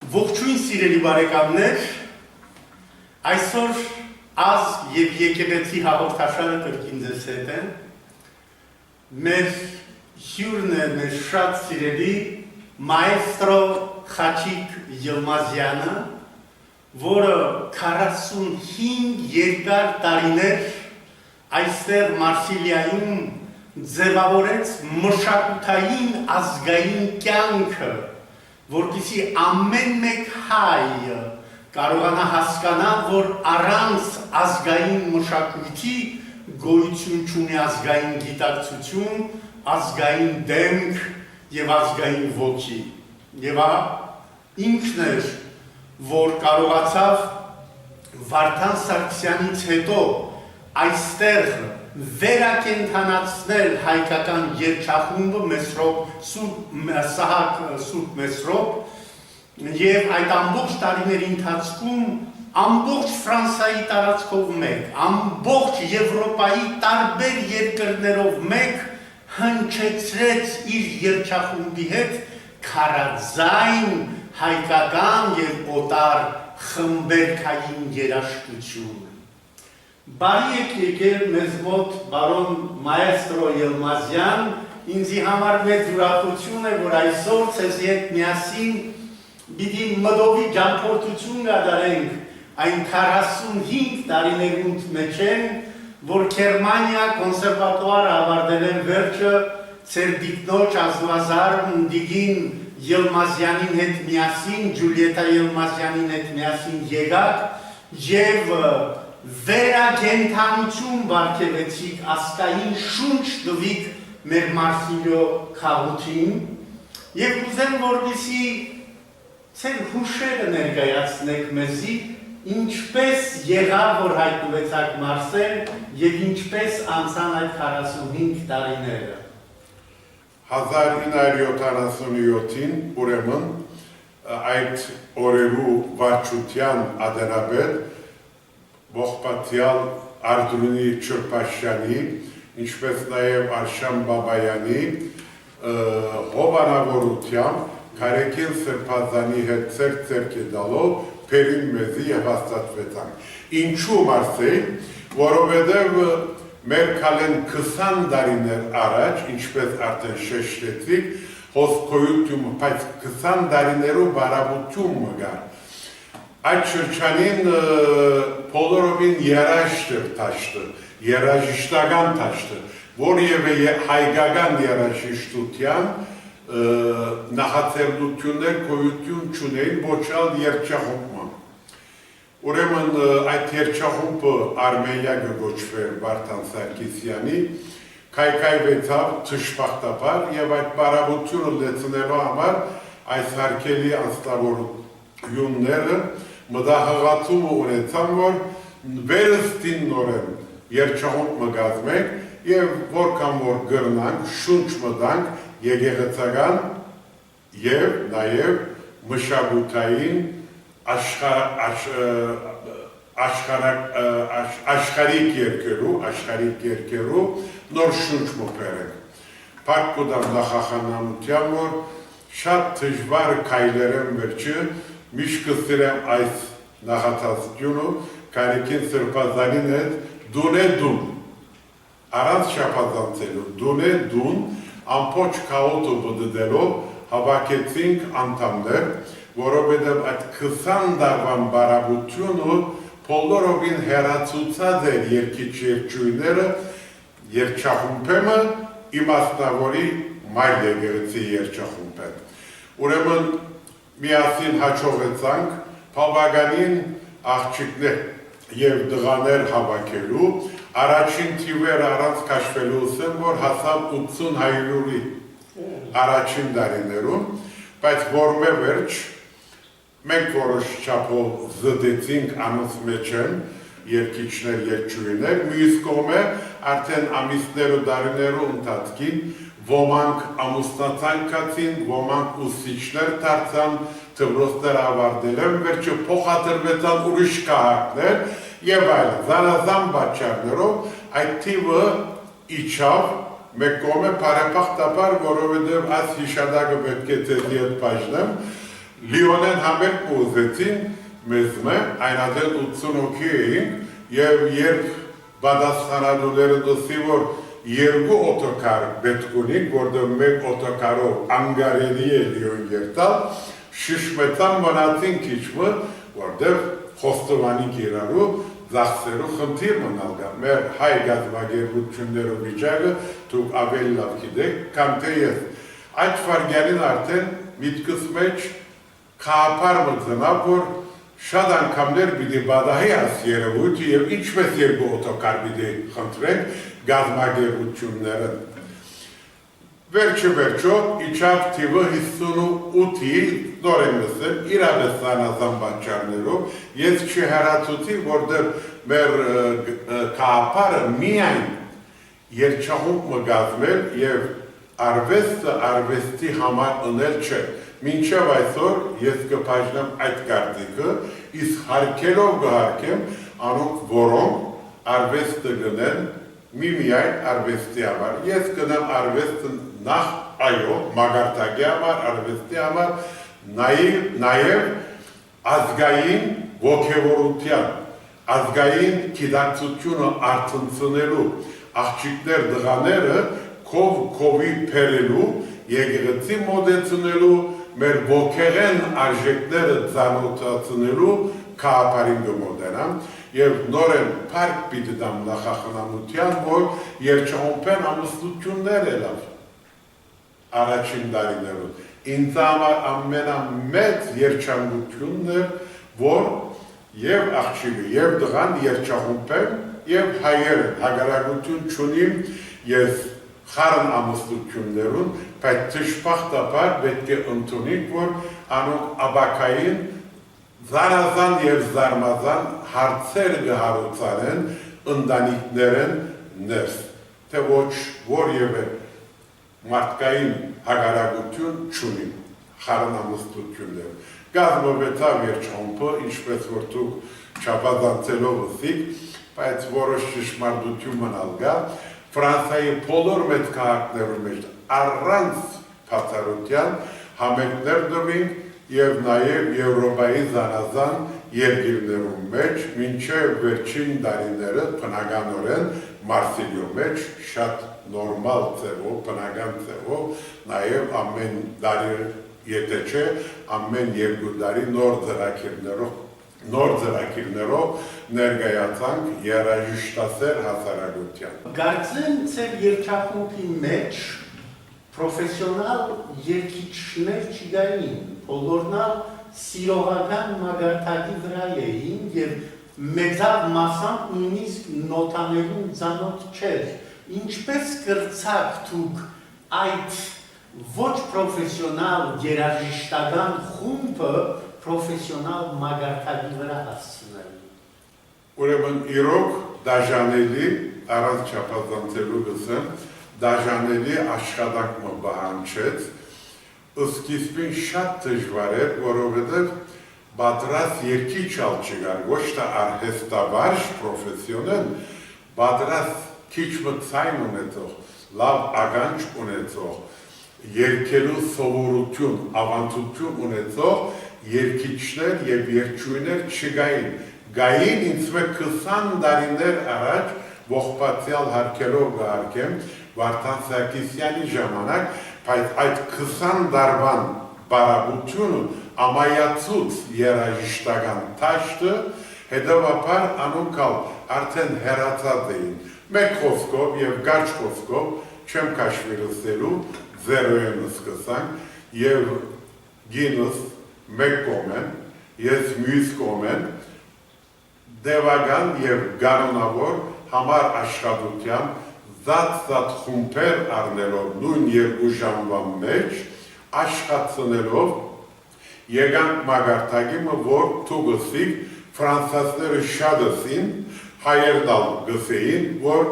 Ողջույն սիրելի բարեկամներ, այսօր ազգ և եկեղեցի հաղորդաշարը կրկին ձեզ հետ են։ Մեր հյուրն է մեր շատ սիրելի մայստրո Խաչիկ Յիլմազյանը, որը 45 երկար տարիներ այստեղ Մարսիլիայում ձևավորեց մշակութային ազգային կյանքը, որպեսզի ամեն մեկ հայ կարողանա հասկանալ, որ առանց ազգային մշակույթի գոյություն չունի ազգային գիտակցություն, ազգային դեմք և ազգային ոգի։ Եվ ինքն էր, որ կարողացավ Վարդան Սարգսյանից հետո այստեղ վերակենդանացնել հայկական երգչախումբը Սահակ Սուրբ Մեսրոպ և այդ ամբողջ տարիների ընթացքում ամբողջ Ֆրանսիայի տարածքով մեկ, ամբողջ Եվրոպայի տարբեր երկրներով մեկ հնչեցրեց իր երգչախումբի հետ քարաձայն հայկական և օտար խմբերքային երաժշտություն։ Բարի եք եկել մեզ մոտ բարոն մայստրո Յիլմազյան, ինձի համար մեծ ուրախություն է, որ այսօր ձեզ հետ միասին պիտի մտովի ճամփորդություն կատարենք այն 45 տարիներուն մեջ են, որ Գերմանիա կոնսերվատուարը ավարտել են վերջը ձեր դիկնոջ ազնվազարն Դիգին Յիլմազյանին հետ միասին, Ջուլիետա Յիլմազյանին հետ միասին եկաք և վերակենդանություն բարգևեցիք, ազգային շունչ տվիք մեր Մարսիլիո քաղաքին և ուզեմ, որպեսզի ձեր հուշերը ներկայացնեք մեզի, ինչպես եղավ, որ հայտնվեցաք Մարսել և ինչպես անցան այդ 45 տարիները։ 1977-ին ուրեմն այդ օրերու վարչության ադենաբեդ ողբատյալ Արտունի Չրպաշյանի, ինչպես նաև Արշան Բաբայանի հովանավորությամբ Քարեկին Սրբազանի հետ ձեռք դալով փերին մեզի և հաստատվեցանք։ Ինչու Մարսել, որովհետև մեր քալեն 20 տարիներ առաջ, ինչպես արդեն շեշտեցիք, հոսքոյություն, բայց 20 տարիներով բարավություն մգար։ Այդ շրջանին բոլորովին երաժիշտ էր տաշտը, երաժիշտական տաշտը, որևէ հայկական երաժշտության նախաձեռնություններ գոյություն չունեին ոչալ երգչախումբը։ Ուրեմն այդ երգչախումբը Արմենիա կգոչվեր Վարդան Սարգսյանի, քայքայվեցավ ճշմարտաբար և այդ բարավությունը լեցնելու համար այս հարկելի անձնավորությունները մտահղացումը ունեցան, որ վերստին նորեն երգչախումբ մգազմենք և որքան որ գրնանք, շունչ մտանք եկեղեցական և նաև մշակութային աշխարհիկ երկերու նոր շունչ մոպերենք։ Փառք կուտամ նախախանամության, որ շատ դժվար քայլերեմ վերջը միշտ կսիրեմ այս նախատասությունը Քարեկին Սրբազանին հետ դուն է դուն, առանց շապազանցելու, դուն է դուն, ամբողջ քաղաքը բդդելով հավաքեցինք անդամներ, որովհետև այդ 20 տարվան բարավությունը բոլորովին հեռացուցած էր երգիչ-երգչուհիները երգչախումբը իմաստնավորի մայր եկեղեցի երգչախումբը։ Ուրեմն միասին հաջողեցանք բավականին աղջիկներ և դղաներ հավաքելու, առաջին թիվերը առանց քաշվելու ասեմ, որ հասավ 80-100-ի առաջին տարիներում, բայց որմե վերջ մենք որոշ չափով զդեցինք անոնց մեջ են երգիչներ, երգչուհիներ, մյուս կողմը արդեն ամիսներ ու տարիներու ընթացքին ոմանք ամուսնացանքացին, ոմանք ուսուցիչներ դարձան, դպրոցներ ավարտել են, վերջը փոխադրվեցան ուրիշ քաղաքներ և այլն, զանազան պատճառներով այդ թիվը իջավ, մեկ կողմը բարեբախտաբար, որովհետև այս հիշադակը պետք է ձեզի հետ բաժնեմ, Լիոնեն համերգ ուզեցին մեզմը, այնադել 88 էինք, և երբ բադասխանադուները դուսի, որ երկու օտոկար պետք ունենք, որտեղ մեկ օտոկարով անգարելի է Լիոն երթալ, շշմեցան մնացին քիչմը, որտեղ խոստովանիկ իրարու զախսերու խնդիր մնալ գա։ Մեր հայ գազվագերբություններու վիճակը դուք ավելի լավ գիտեք, կամ թե ես։ Այդ վարգյանին արդեն միտքս մեջ քահապար մտնավ, որ շատ անգամներ պիտի բադահի աս երևույթ և ինչպես երկու օտոկար պիտի խնդրենք գազվագերբությունները։ Վերջը իջավ թիվը 58-ի նորեն լսել իրավեսանազան բաճարներով, ես չհարացուցի, որտեղ մեր կաղապարը միայն երջահունք մգազմել և արվեստը արվեստի համար ընել չէ։ Մինչև այսօր ես կպաժնեմ այդ կարծիքը, իսկ հարկելով կհարկեմ անոնք, որոնք արվեստը գնեն միայն արվեստի համար։ Ես գնեմ արվեստը նախ այո, մագարտակի համար, արվեստի համար, նաև ազգային ոգևորության, ազգային գիտակցությունը արտնցնելու աղջիկներ դղաները քովի փերելու, եկեղեցի մոդեցնելու, մեր ոգեղեն արժեքները ծանոթացնելու քահապարին կմոտենամ և նորեն պարկ պիտի դամ նախախնամության, որ երջահոմպեն ամուսնություններ էլավ առաջին դարիներում։ Ինձ ամենամեծ երջանկությունն էր, որ և աղջիկը, և դղան երջահոմպեն, և հայերը հագարակություն չունիմ ես խարն ամուսնություններուն, բայց թշպախտապար պետք է ընդունիք, որ անոնք աբակային զարազան և զարմազան հարցեր գհարուցանեն ընդանիքներեն ներս, թե ոչ որևէ մարդկային հագարակություն չունի խարնամստություններ։ Գազմովեցավ երջհոմպը, ինչպես որ դուք չապազանցելով ըսիք, բայց որոշ ճշմարտություն մնալ գա, Ֆրանսիայի բոլոր մեծ քաղաքներում մեջ առանց բացառության համերգներ դրվին և նաև Եվրոպայի զանազան երկիրներում մեջ, մինչև վերջին տարիները բնականորեն Մարսիլիո մեջ շատ նորմալ ձևով, բնական ձևով, նաև ամեն տարի, եթե չէ, ամեն երկու տարի նոր ծրագիրներով ներկայացանք երաժշտասեր հասարակության։ Կարծեմ ձեր երջախումբի մեջ պրոֆեսիոնալ երգիչներ չկային, բոլորնալ սիրողական մագարտակի վրա էին և մեծավ մասամբ նույնիսկ նոտաներուն ծանոթ չէր։ Ինչպես կրցակ դուք այդ ոչ պրոֆեսիոնալ երաժշտական խումբը պրոֆեսիոնալ մագարտակի վրա հասցնել։ Ուրեմն իրոք դաժանելի, առանց չափազանցելու գսեմ, դաժանելի աշխատանք մը բանջեց, սկիզբին շատ դժվար էր, որովհետև պատրաստ երգիչ չկար, ոչ թե արհեստավարժ պրոֆեսիոնալ, պատրաստ քիչ մը ցայն ունեցող, լավ ականջ ունեցող, երգելու սովորություն, ավանդություն ունեցող երգիչներ և երգչուհիներ չկային։ Գային ինձ մեկ 20 տարիներ առաջ ողբացյալ հարկելով կհարկեմ Վարդան Սարգսյանի ժամանակ, բայց այդ 20 տարվան բարապությունը ամայացուց երաժշտական թաշտը, հետևաբար անոնքալ արդեն հեռացած էին։ Մեկ խոսքով և կարճ խոսքով չեմ քաշվիրսելու, զերոյեն սկսանք և գինս մեկ կողմ են, ես մյուս կողմ են, դևական և կանոնավոր համար աշխատության զատ խումբեր առնելով նույն երկու ժամվա մեջ, աշխատցնելով եկանք մագարտակիմը, որ դու գսիք, ֆրանսացները շատ ըսին, հայերդալ գսեին, որ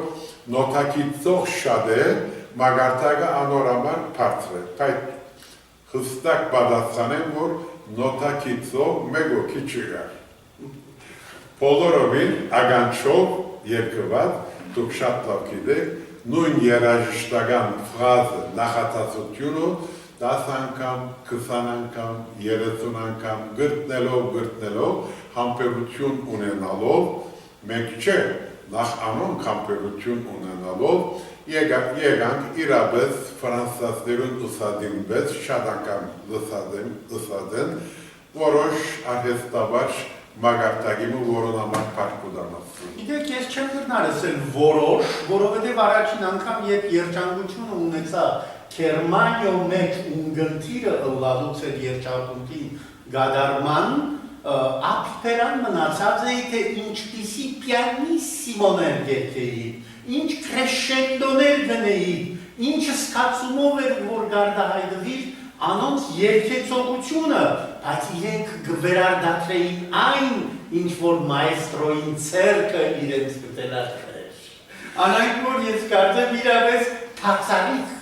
նոտակիցող շատ է, մագարտակը անորամար պարծր է, բայց հստակ պատասխանեմ, որ նոտակիցող մեկ ոքի չկար։ Բոլորովին ականջով երկված, դուք շատ լավ գիտեք, նույն երաժշտական ֆրազը, նախատասությունը 10 անգամ, 20 անգամ, 30 անգամ գրտնելով, համբերություն ունենալով, մենք չէ, նախ անոնք համբերություն ունենալով, եկանք իրապես ֆրանսիացիներուն ուսադին պես, շատ անգամ ուսադեն, որոշ արհեստավար մագարտագիմը որոնամար պարկուդանացում։ Իդեք, ես չեմ գրնար ասել որոշ, որովհետև առաջին անգամ երբ երջանկությունը ունեցա Գերմանիո մեջ ունգընթիրը ըլլալուց էր երջանկունքի գադարման, ապիպերան մնացած էի, թե ինչպիսի պիանիսիմոներ գերքեի, ինչ կրեշենդոներ գնեի, ինչ սկացումով էր, որ գարդահայտվիր անոնց երկեցողությունը, բայց իրենք գվերարդատրեին այն, ինչ որ մայստրոյին ցերկը իրենց գտելար կրեր։ Անայք որ ես կարծեմ իրապես թացարիք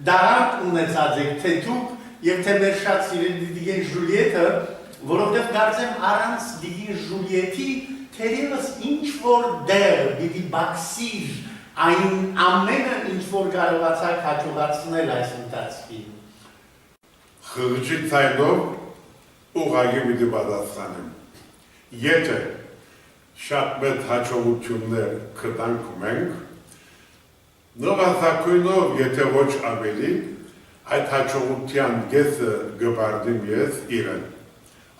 դարանք ունեցած եք, թե դուք և թե մեր շատ սիրելի դիգեն Ժուլիետը, որովհետև կարծեմ առանց դիգեն Ժուլիետի թերևս ինչ որ դեր պիտի բաքսիր այն ամենը ինչ որ կարողացաք հաջողացնել այս ընթացքին։ Խղճի ցայնով ուղղակի պիտի պատասխանեմ։ Եթե շատ մեծ հաջողություններ կտանք մենք, նվազագույնով, եթե ոչ ավելի, այդ հաջողության կեսը գբարդիմ ես իրեն։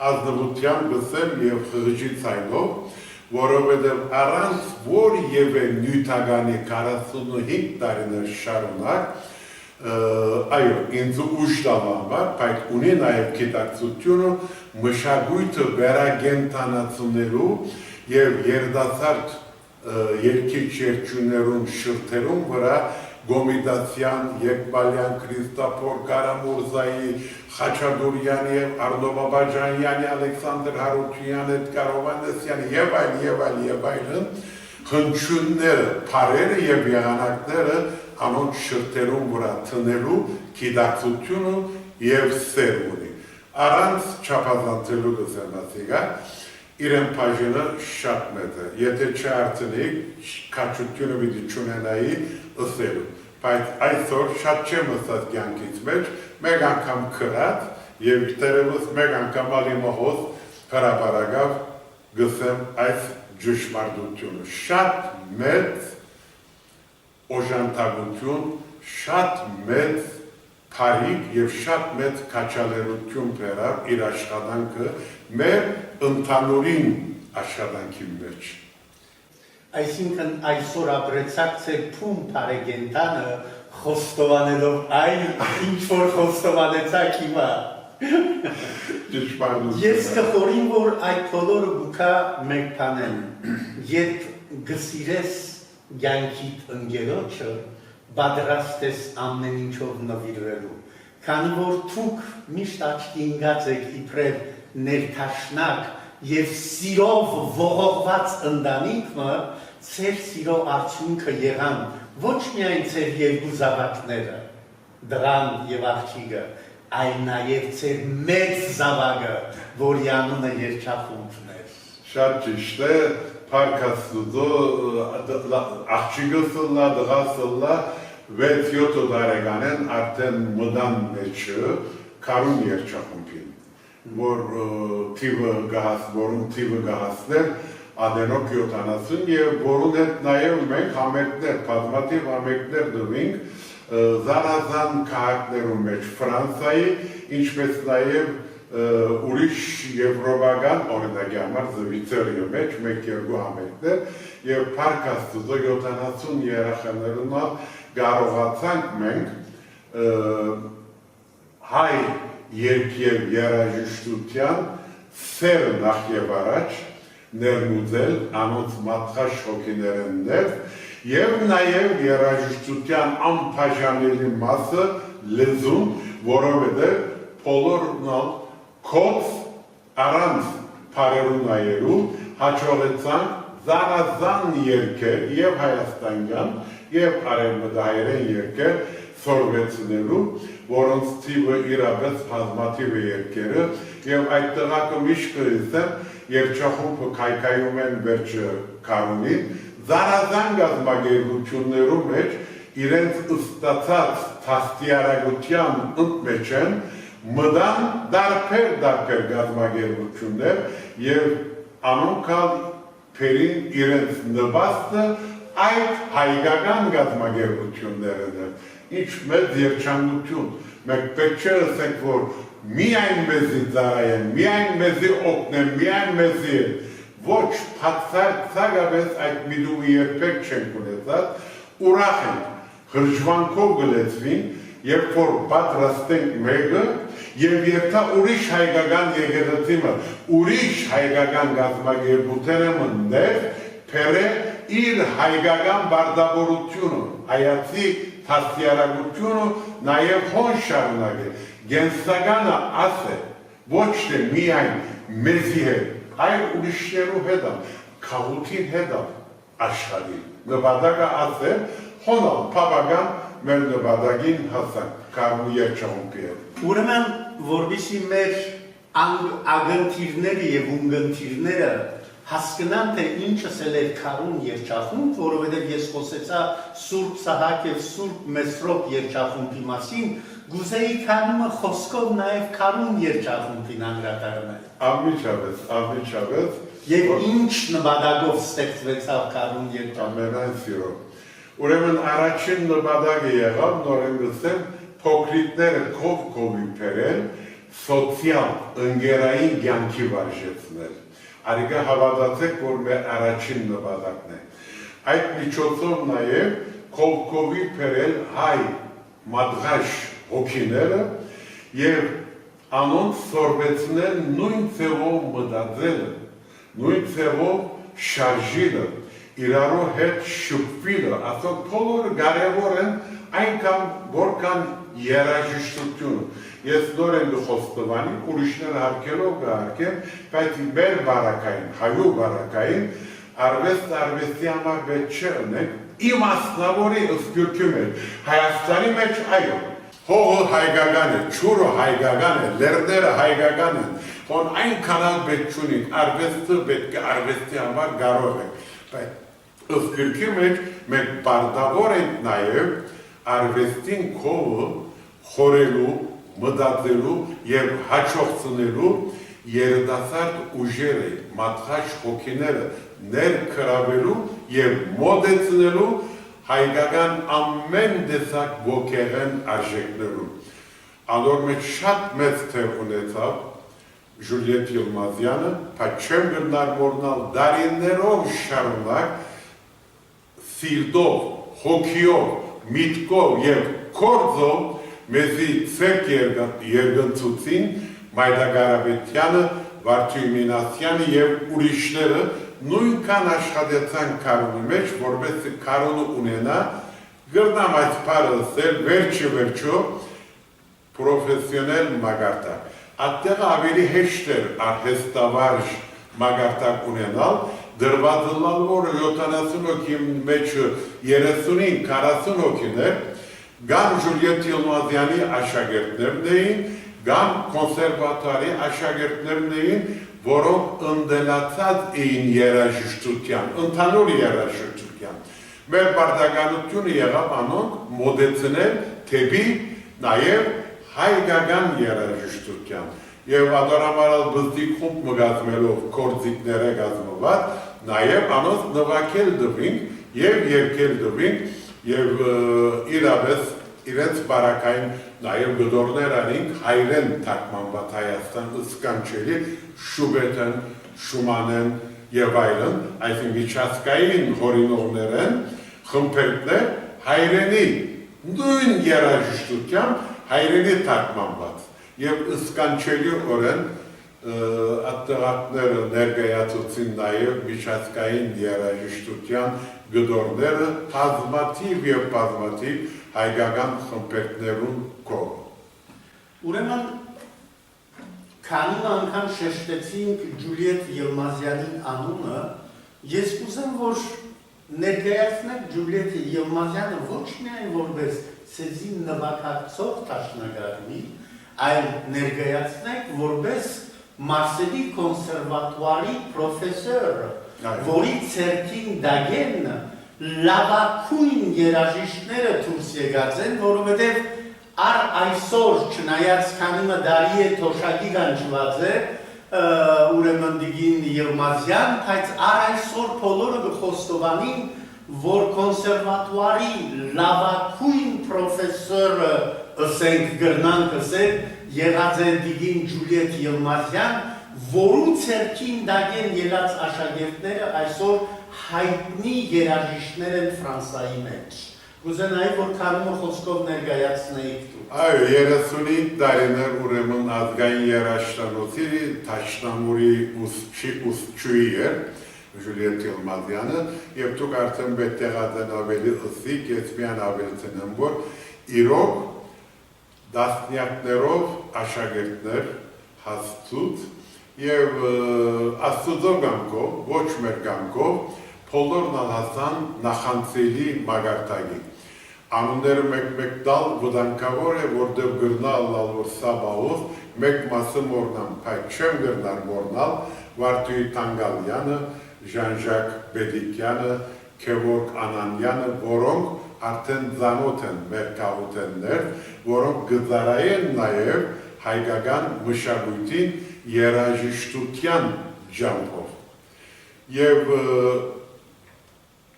Ազնվության գսեմ և խղճի ցայնով, որովհետև առանց որևէ նյութականի 45 տարիներ շարունակ, այո, ինձ ուժ տալու համար, բայց ունի նաև գիտակցությունը մշակույթը վերակենդանացնելու և երիտասարդ երկիչ երջուներուն շրթերուն վրա Գոմիդասյան, Եկբալյան, Քրիստոֆոր Կարամուրզայի, Խաչատուրյանի և Արդոբաբաջանյանի, Ալեքսանդր Հարությունյանի, Էդգար Հովհաննեսյանի և այլն հնչյունները, փարերը և եղանակները անոնց շրթերուն վրա տնելու գիտակցությունը և սեր ունի։ Առանց չափազանցելու գսեմացիգա, իրեն բաժինը շատ մեծ է, եթե չարցնեիք, քաջությունը պիտի չունենայի ըսելու, բայց այսօր շատ չեմ ըսած կյանքից մեջ, մեկ անգամ քրած և տերևս մեկ անգամ ալիմահոս հրապարակավ գսեմ այս ճշմարտությունը, շատ մեծ օժանդակություն, շատ մեծ փարիք և շատ մեծ քաջալերություն բերավ իր աշխատանքը մեր ընդհանուրին աշխատանքի մեջ։ Այսինքն այսօր ապրեցակ ձեր փում պարեգենտանը խոստովանելով այն, ինչ որ խոստովանեցակ հիմա։ Ես կխորին, որ այդ բոլորը գուքա մեկ բանեն, երբ գսիրես կյանքիդ ընկերոջը, պատրաստ ես ամեն ինչով նվիրվելու, քանի որ դուք միշտ աչքի ընկած եք իբրև ներքաշնակ և սիրով ողողված ընտանիքը, ձեր սիրո արդյունքը եղան ոչ միայն ձեր երկու զավակները, դրան և աղջիկը, այլ նաև ձեր մեծ զավակը, որի անունը երջախումբն էր։ Շատ ճիշտ է, Փառք Աստծո, աղջիկը սլլա, դղա սլլա, 6-7 տարեկանեն արդեն մտան մեջը քարուն երջախումբին, որ թիվը գահացներ ադենոք 70 և որուն հետ նաև մենք համերգներ, բազմաթիվ համերգներ դվինք զանազան քաղաքներում մեջ Ֆրանսիայի, ինչպես նաև ուրիշ եվրոպական օրինակի համար Զվիցերիի մեջ մեկ-երկու համերգներ և Փառք Աստծո 70 երեխաներուն կարողացանք մենք հայ երգ և երաժշտության սեր նախ և առաջ ներմուծել անոնց մատխաշ հոգիներեն ներվ և նաև երաժշտության անբաժանելի մասը լեզուն, որովհետև բոլորն կոց առանց փարերու նայելու հաջողեցանք զանազան երգեր և հայաստանյան և արևմտահայերեն երգեր սորվեցնելու, որոնց թիվը իրապես բազմաթիվ է երգերը և այդ տղակը միշտ կհիսեմ երջախումբը քայքայում են վերջը քարունին, զանազան գազագերբություններու մեջ իրենց ստացած թաստիարակության ընդմեջեն մդան դարբեր գազագերություններ եւ անոնքալ փերին իրենց նվաստը այդ հայկական գազագերություններն են։ Ինչ մեծ երջանկություն, մենք պետք չէ ասենք, որ միայն մեզի ծառայեն, միայն մեզի օգնեն, միայն մեզի ոչ բացարձակապես այդ միտումը երբեք չենք ունեցած, ուրախ ենք, հրճվանքով գլեցվին, երբ որ պատրաստենք մեկը, եւ երթա ուրիշ հայկական եկեղեցիմը, ուրիշ հայկական գազագերբութենը մնդեր, փերը իր հայկական բարդավորությունը, հայացի թաստիարակությունը նաեւ հոն շարունակել, գենսականը ասե, ոչ թե միայն մեզի հետ, այլ ուրիշներու հետ, քաղաքին հետ աշխարհի, նպատակը ասե, հոնալ բավական մեր նպատակին հասանք, կարմու երջանկի հետ։ Ուրեմն, որպեսզի մեր ագընթիրները եւ ունգընթիրները հասկանան, թե ինչս էլ էր քարուն երջախումբ, որովհետև ես խոսեցա Սուրբ Սահակ եւ Սուրբ Մեսրոպ երջախումբի մասին, գուզեի քանումը խոսքով նաեւ քարուն երջախումբին անդրադառնալ։ Անմիջապես։ Եվ ինչ նպատակով ստեղծվեցավ քարուն երջախումբը։ Ամենայն սիրով։ Ուրեմն առաջին նպատակը եղավ նորեն գսեմ փոքրիկները կողի բերել սոցիալ ընկերային կյանքի վարժեցնել։ Արիգա հավատացեք, որ մեր առաջին նպատակն է։ Այդ միջոցով նաև կողի բերել հայ մադղաշ հոգիները եւ անոնց սորվեցնել նույն ձևով մտածելը, նույն ձևով շարժիլը, իրարու հետ շփվելը, ասոք բոլորը կարևոր են այնքան որքան երաժշտությունը։ Ես նորեն խոստովանի, ուրիշները հարկելով կհարկեմ, բայց մեր բարակային, հայու բարակային, արվեստի համար պետք չէ ունենք, իմաստնավորի ըսկյուրքի մեջ, Հայաստանի մեջ այո, հողը հայկական է, չուրը հայկական է, լերները հայկական են, հոն այնքանալ պետք չունենք, արվեստը պետք է արվեստի համար կարող ենք, բայց ըսկյուրքի մեջ մենք բարդավոր ենք նաև արվեստին կողը խորելու, մտածելու եւ հաջողցնելու երիտասարդ ուժերը, մատղաշ հոգիները ներկրավելու եւ մոդեցնելու հայկական ամեն տեսակ ոգեղեն արժեքներում։ Անոր մեջ շատ մեծ թև ունեցավ Ժուլիետ Յիլմազյանը, բայց չեմ գնարմորնալ դարիներով շարունակ սիրտով, հոգիով, միտքով եւ կորձով մեզի ցերկ երգընծուցին Մայդագարաբետյանը, Վարդուհի Մինասյանը եւ ուրիշները նույնքան աշխատեցան քարոնի մեջ, որովհետեւ քարոնը ունենա գրնամ այդ բառը ասել վերջը պրոֆեսիոնալ մագարտակ։ Այդտեղ ավելի հեշտ էր արհեստավարժ մագարտակ ունենալ, դրվածլալ որը 70 հոգի մեջ 30-40 հոգիներ Գամ Ժուլիետ Յիլմազյանի աշակերտներն էին, գամ կոնսերվատորի աշակերտներն էին, որոնք ընդելացած էին երաժշտության, ընդհանուր երաժշտության։ Մեր պարտականությունը եղավ անոնք մոդեցնել թեպի նաև հայկական երաժշտության։ Եվ ադարամարալ բզդիկ խումբ մգազմելով կորձիկները գազմված, նաև անոնց նվակել դվինք և երկել դվինք եւ իրապես իրենց բարակային նաեւ գդորներ անինք հայրեն թարգմանված Հայաստան ըսկանչելի Շուբետեն, Շումանեն եւ այլն, այսինքն միջազգային հորինողներ են, խմբերներ հայրենի նույն երաժշտությամբ հայրենի թարգմանված եւ ըսկանչելի օրեն ատտղատները ներկայացուցին նաև միջազգային երաժշտության գդորները բազմաթիվ եւ բազմաթիվ հայկական խմբերներուն կողմ։ Ուրեմն քանի անգամ շեշտեցինք Ջուլիետ Յիլմազյանի անունը, ես կուզեմ, որ ներկայացնենք Ջուլիետ Յիլմազյանը ոչ միայն որպես ցեզի նվագակցող դաշնագարմի, այլ ներկայացնենք որպես Մարսելի կոնսերվատուարի պրոֆեսոր, որի ցերքին դագեն լավագույն երաժիշտները դուրս եկած են, որովհետև Ar այսօր չնայած քանի դարի է թոշակի կանչված է ուրեմն Դիգին Եղմազյան, բայց առ այսօր բոլորը կխոստովանին, որ կոնսերվատուարի լավագույն պրոֆեսորը ըսենք գրնանք ըսել եղած է Դիգին Ջուլիետ Եղմազյան, որու ցերքին դագեն ելած աշակերտները այսօր հայտնի երաժիշտներ են Ֆրանսայի մեջ։ Կուզենայի, որ քանումը խոսքով ներկայացնեիք դուք։ Այո, 35 տարիներ ուրեմն ազգային երաժշտանոցի Թաշնամուրի ուսուցչուհի էր Ջուլիետ Եղմազյանը, եւ դուք արդեն պետք է ավելի ըսիկ, ես միան ավելցնեմ, որ իրոք դասնյակներով աշակերտներ հասցուց եւ աստուծո գամքով, ոչ մեր գամքով, բոլորն հասան նախանցելի մագարտակի։ Անունները մեկ տալ վտանգավոր է, որտեղ գրնալ որ Սաբահով մեկ մասը մորնամ, բայց չեմ գրնար մորնալ Վարդուհի Տանգալյանը, Ժան-Ժակ Բեդիկյանը, Քևորգ Անանյանը, որոնք արդեն ծանոթ են մեր քաղաքներ, որոնք գծարային նաև հայկական մշակույթին երաժշտության ջանքով։ Եվ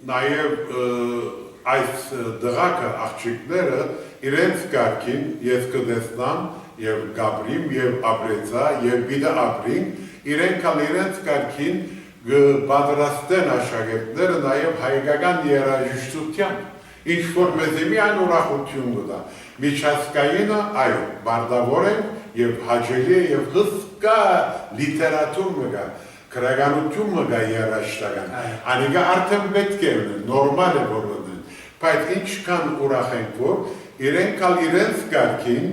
նաև այս դղակը աղջիկները իրենց կարգին ես կտեսնամ եւ Գաբրիմ եւ Աբրեցա եւ Բիդա Աբրին իրենք ալ իրենց կարգին պատրաստեն աշակերտները նաև հայկական երաժշտության ինչ որ մեզ միայն ուրախություն կտա միջազգայինը այո բարդավոր է եւ հաճելի է եւ հսկա լիտերատուր մգա քրագանություն մգա երաժշտական անիկա արդեն պետք է նորմալ է որ բայց ինչքան ուրախ ենք որ իրենք ալ իրենց կարգին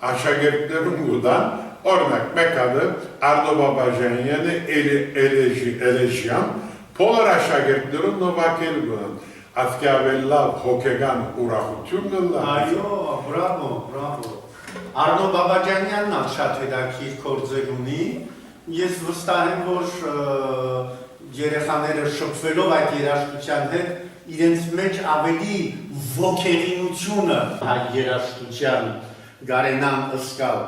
աշակերտներուն գուտան օրինակ մեկը Արդո Բաբաջանյանը Էլեժյան բոլոր աշակերտներուն նովակել գուտան ասկի ավելի լավ հոգեգան ուրախություն գլա այո բրավո Արդո Բաբաջանյանն ալ շատ հետաքրքիր գործեր ունի ես վստահ եմ որ երեխաները շփվելով այդ երաժշտության հետ իրենց մեջ ավելի ոգեղինությունը հայ երաժշտության գարենան ըսկալ։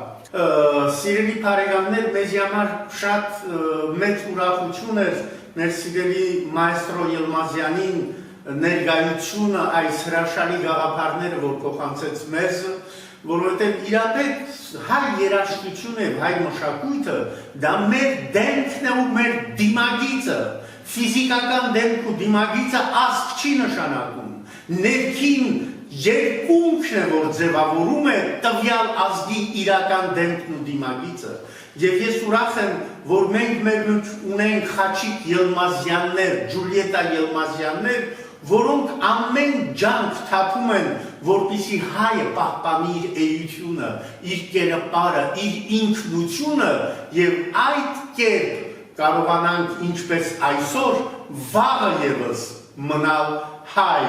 Սիրելի բարեկամներ, մեզ համար շատ մեծ ուրախություն էր մեր սիրելի մայստրո Եղմազյանին ներկայությունը այս հրաշալի գաղափարները, որ փոխանցեց մեզ, որովհետև իրապես հայ երաժշտությունը եւ հայ մշակույթը դա մեր դեմքն է ու մեր դիմագիծը Ֆիզիկական դեմք ու դիմագիծը ազգ չի նշանակում, ներքին երկունքն է, որ ձևավորում է տվյալ ազգի իրական դեմքն ու դիմագիծը։ Եվ ես ուրախ եմ, որ մենք մեր ունենք Խաչիկ Եղմազյաններ, Ջուլիետա Եղմազյաններ, որոնք ամեն ջանք թափում են, որպեսզի հայը պահպանի իր էությունը, իր կերպարը, իր ինքնությունը եւ այդ կերպ կարողանանք ինչպես այսօր վաղը ևս մնալ հայ։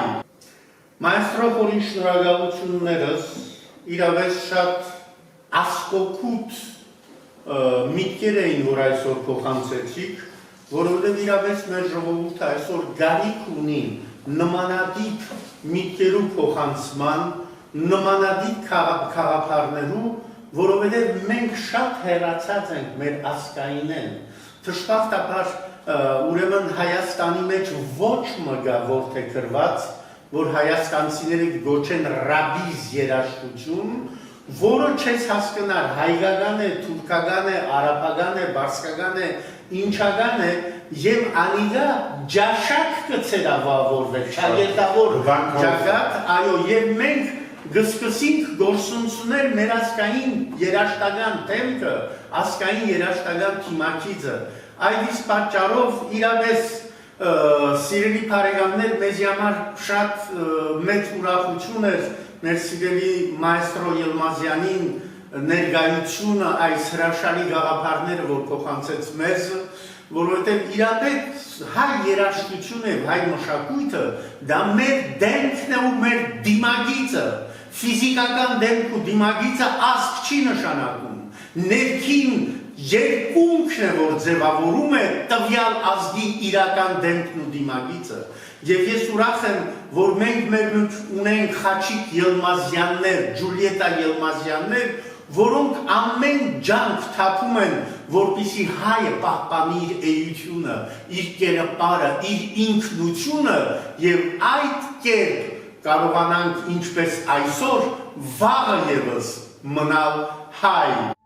Մայստրո խորին շնորհակալություններս իրավես շատ ասկոկուտ միտքեր էին, որ այսօր փոխանցեցիք, որովհետև իրավես մեր ժողովուրդը այսօր գարիք ունի նմանատիպ միտքերու փոխանցման, նմանատիպ քաղաքարներու, որովհետև մենք շատ հեռացած ենք մեր ասկայինեն։ Թշպախտապար ուրեմն Հայաստանի մեջ ոչ մգա որդեգրված, որ հայաստանցիները գոչեն ռաբիզ երաժշտություն, որը չես հասկնար հայկական է, թուրքական է, արաբական է, բարսկական է, ինչական է եւ անիգա ջաշակ կցերավավորվել, չագերտավոր ջագատ, այո, եւ մենք գսկսինք գործունցունել մեր ասկային երաշտական թեմքը, ասկային երաշտական թիմակիցը։ Այդ իսկ պատճառով իրապես սիրելի բարեկամներ մեզ համար շատ մեծ ուրախություն էր մեր սիրելի մայստրո Եղմազյանին ներկայությունը այս հրաշալի գաղափարները, որ փոխանցեց մեզ, որովհետև իրապես հայ երաժշտությունը եւ հայ մշակույթը դա մեր դեմքն է ու մեր դիմագիծը Ֆիզիկական դեմք ու դիմագիծը ազգ չի նշանակում, ներքին երկունքն է, որ ձևավորում է տվյալ ազգի իրական դեմքն ու դիմագիծը։ Եվ ես ուրախ եմ, որ մենք մեր ունենք Խաչիկ Ելմազյաններ, Ջուլիետա Ելմազյաններ, որոնք ամեն ջանք թափում են, որպեսզի հայը պահպանի իր էությունը, իր կերպարը, իր ինքնությունը եւ այդ կերպ կարողանանք ինչպես այսօր վաղը եւս մնալ հայ